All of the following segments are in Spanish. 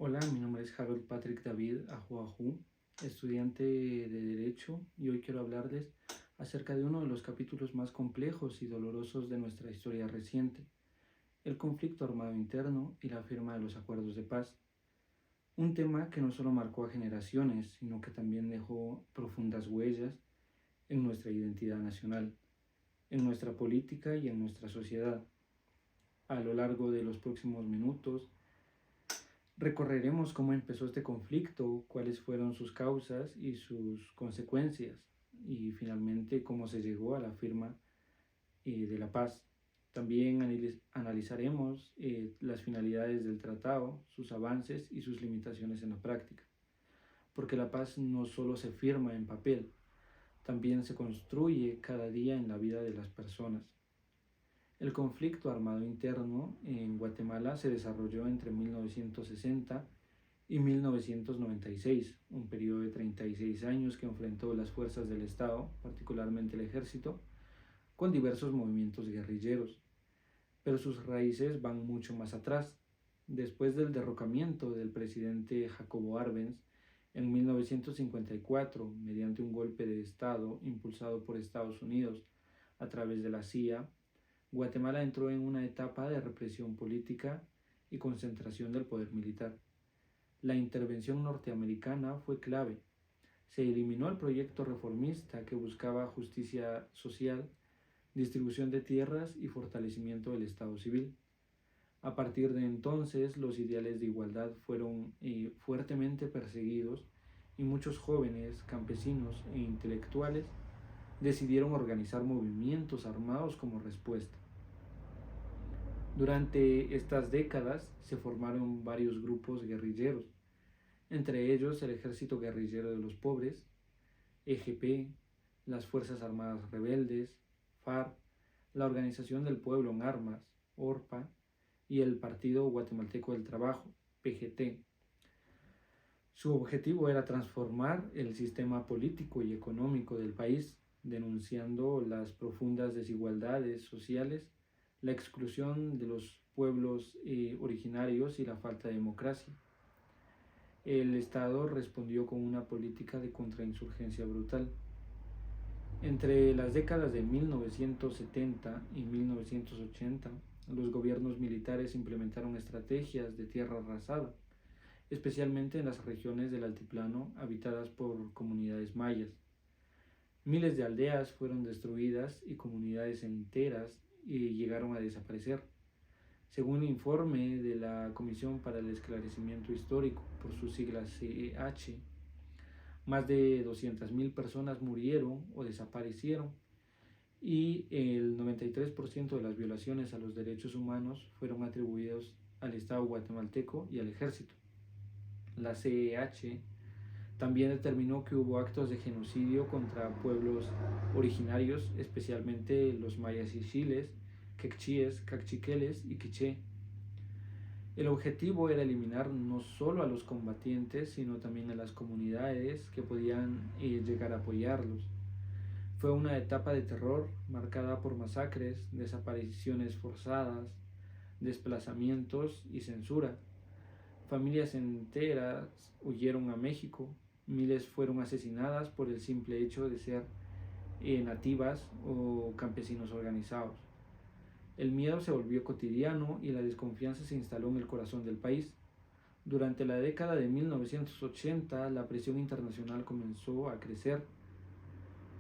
Hola, mi nombre es Harold Patrick David Ajuaju, estudiante de Derecho, y hoy quiero hablarles acerca de uno de los capítulos más complejos y dolorosos de nuestra historia reciente, el conflicto armado interno y la firma de los acuerdos de paz. Un tema que no solo marcó a generaciones, sino que también dejó profundas huellas en nuestra identidad nacional, en nuestra política y en nuestra sociedad. A lo largo de los próximos minutos, recorreremos cómo empezó este conflicto, cuáles fueron sus causas y sus consecuencias, y finalmente cómo se llegó a la firma de la paz. También analizaremos las finalidades del tratado, sus avances y sus limitaciones en la práctica, porque la paz no solo se firma en papel, también se construye cada día en la vida de las personas. El conflicto armado interno en Guatemala se desarrolló entre 1960 y 1996, un periodo de 36 años que enfrentó las fuerzas del Estado, particularmente el ejército, con diversos movimientos guerrilleros. Pero sus raíces van mucho más atrás. Después del derrocamiento del presidente Jacobo Arbenz en 1954, mediante un golpe de Estado impulsado por Estados Unidos a través de la CIA, Guatemala entró en una etapa de represión política y concentración del poder militar. La intervención norteamericana fue clave. Se eliminó el proyecto reformista que buscaba justicia social, distribución de tierras y fortalecimiento del Estado civil. A partir de entonces, los ideales de igualdad fueron fuertemente perseguidos y muchos jóvenes, campesinos e intelectuales decidieron organizar movimientos armados como respuesta. Durante estas décadas se formaron varios grupos guerrilleros, entre ellos el Ejército Guerrillero de los Pobres, EGP, las Fuerzas Armadas Rebeldes, FARC, la Organización del Pueblo en Armas, ORPA, y el Partido Guatemalteco del Trabajo, PGT. Su objetivo era transformar el sistema político y económico del país, denunciando las profundas desigualdades sociales, la exclusión de los pueblos originarios y la falta de democracia. El Estado respondió con una política de contrainsurgencia brutal. Entre las décadas de 1970 y 1980, los gobiernos militares implementaron estrategias de tierra arrasada, especialmente en las regiones del altiplano habitadas por comunidades mayas. Miles de aldeas fueron destruidas y comunidades enteras llegaron a desaparecer. Según un informe de la Comisión para el Esclarecimiento Histórico, por sus siglas CEH, más de 200.000 personas murieron o desaparecieron y el 93% de las violaciones a los derechos humanos fueron atribuidos al Estado guatemalteco y al ejército. La CEH también determinó que hubo actos de genocidio contra pueblos originarios, especialmente los mayas y chiles, quechíes, cachiqueles y quiché. El objetivo era eliminar no solo a los combatientes, sino también a las comunidades que podían llegar a apoyarlos. Fue una etapa de terror marcada por masacres, desapariciones forzadas, desplazamientos y censura. Familias enteras huyeron a México, miles fueron asesinadas por el simple hecho de ser nativas o campesinos organizados. El miedo se volvió cotidiano y la desconfianza se instaló en el corazón del país. Durante la década de 1980, la presión internacional comenzó a crecer.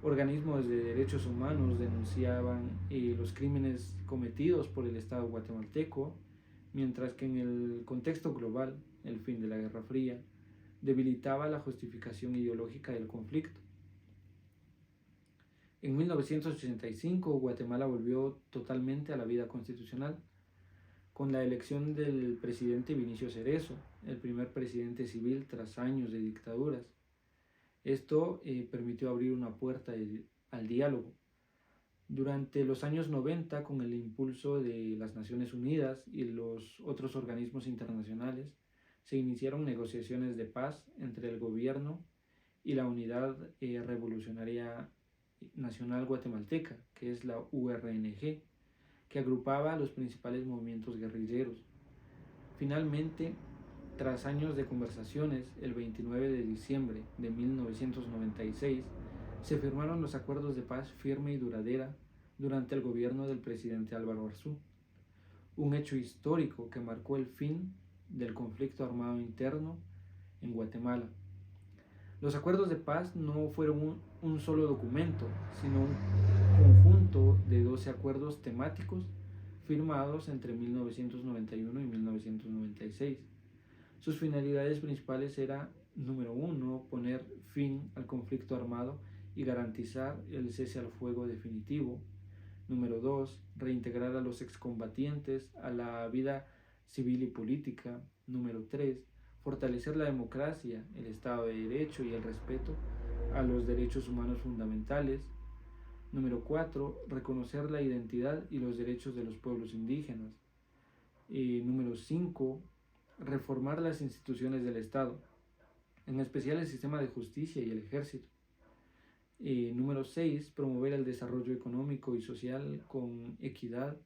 Organismos de derechos humanos denunciaban los crímenes cometidos por el Estado guatemalteco, mientras que en el contexto global, el fin de la Guerra Fría debilitaba la justificación ideológica del conflicto. En 1985, Guatemala volvió totalmente a la vida constitucional, con la elección del presidente Vinicio Cerezo, el primer presidente civil tras años de dictaduras. Esto permitió abrir una puerta al diálogo. Durante los años 90, con el impulso de las Naciones Unidas y los otros organismos internacionales, se iniciaron negociaciones de paz entre el gobierno y la Unidad Revolucionaria Nacional Guatemalteca, que es la URNG, que agrupaba a los principales movimientos guerrilleros. Finalmente, Tras años de conversaciones, el 29 de diciembre de 1996 se firmaron los acuerdos de paz firme y duradera durante el gobierno del presidente Álvaro Arzú, un hecho histórico que marcó el fin del conflicto armado interno en Guatemala. Los acuerdos de paz no fueron un solo documento, sino un conjunto de 12 acuerdos temáticos firmados entre 1991 y 1996. Sus finalidades principales eran, número uno, poner fin al conflicto armado y garantizar el cese al fuego definitivo. Número 2, reintegrar a los excombatientes a la vida civil y política. Número 3, fortalecer la democracia, el Estado de Derecho y el respeto a los derechos humanos fundamentales. Número 4, reconocer la identidad y los derechos de los pueblos indígenas. Número 5, reformar las instituciones del Estado, en especial el sistema de justicia y el ejército. Número 6, promover el desarrollo económico y social con equidad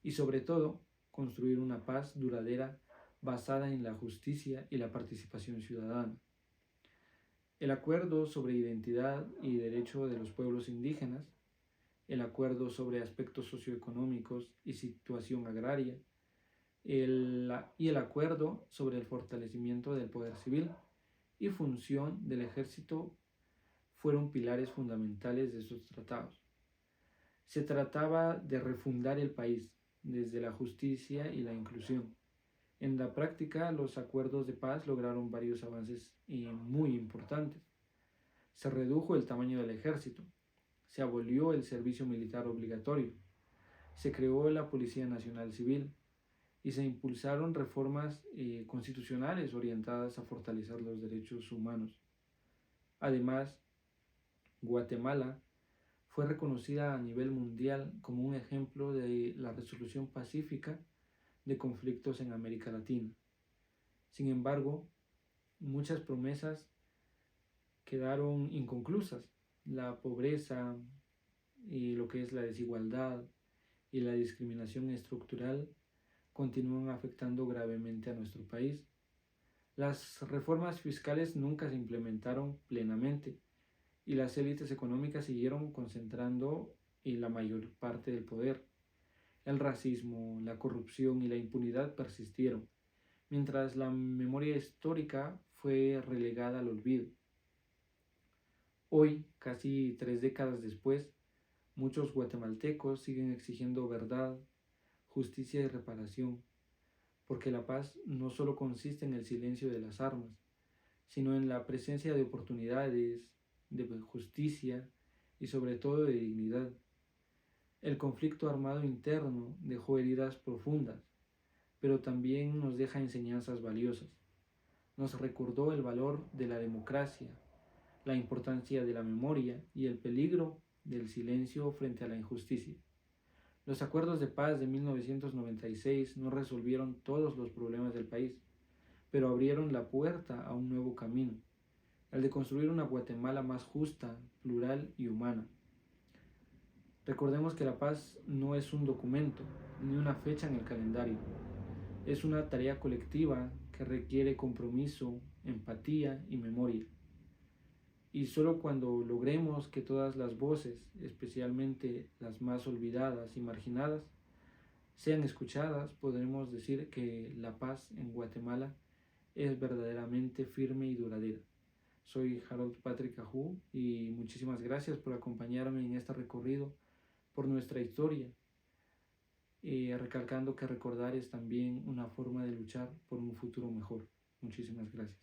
y sobre todo construir una paz duradera basada en la justicia y la participación ciudadana. El acuerdo sobre identidad y derecho de los pueblos indígenas, el acuerdo sobre aspectos socioeconómicos y situación agraria, y el acuerdo sobre el fortalecimiento del poder civil y función del ejército fueron pilares fundamentales de estos tratados. Se trataba de refundar el país desde la justicia y la inclusión. En la práctica, los acuerdos de paz lograron varios avances muy importantes. Se redujo el tamaño del ejército, se abolió el servicio militar obligatorio, se creó la Policía Nacional Civil y se impulsaron reformas constitucionales orientadas a fortalecer los derechos humanos. Además, Guatemala fue reconocida a nivel mundial como un ejemplo de la resolución pacífica de conflictos en América Latina. Sin embargo, muchas promesas quedaron inconclusas. La pobreza y lo que es la desigualdad y la discriminación estructural continúan afectando gravemente a nuestro país. Las reformas fiscales nunca se implementaron plenamente y las élites económicas siguieron concentrando la mayor parte del poder. El racismo, la corrupción y la impunidad persistieron, mientras la memoria histórica fue relegada al olvido. Hoy, casi 3 décadas después, muchos guatemaltecos siguen exigiendo verdad, justicia y reparación, porque la paz no solo consiste en el silencio de las armas, sino en la presencia de oportunidades, de justicia y sobre todo de dignidad. El conflicto armado interno dejó heridas profundas, pero también nos deja enseñanzas valiosas. Nos recordó el valor de la democracia, la importancia de la memoria y el peligro del silencio frente a la injusticia. Los acuerdos de paz de 1996 no resolvieron todos los problemas del país, pero abrieron la puerta a un nuevo camino, el de construir una Guatemala más justa, plural y humana. Recordemos que la paz no es un documento, ni una fecha en el calendario. Es una tarea colectiva que requiere compromiso, empatía y memoria. Y solo cuando logremos que todas las voces, especialmente las más olvidadas y marginadas, sean escuchadas, podremos decir que la paz en Guatemala es verdaderamente firme y duradera. Soy Harold Patrick Ajú y muchísimas gracias por acompañarme en este recorrido por nuestra historia, recalcando que recordar es también una forma de luchar por un futuro mejor. Muchísimas gracias.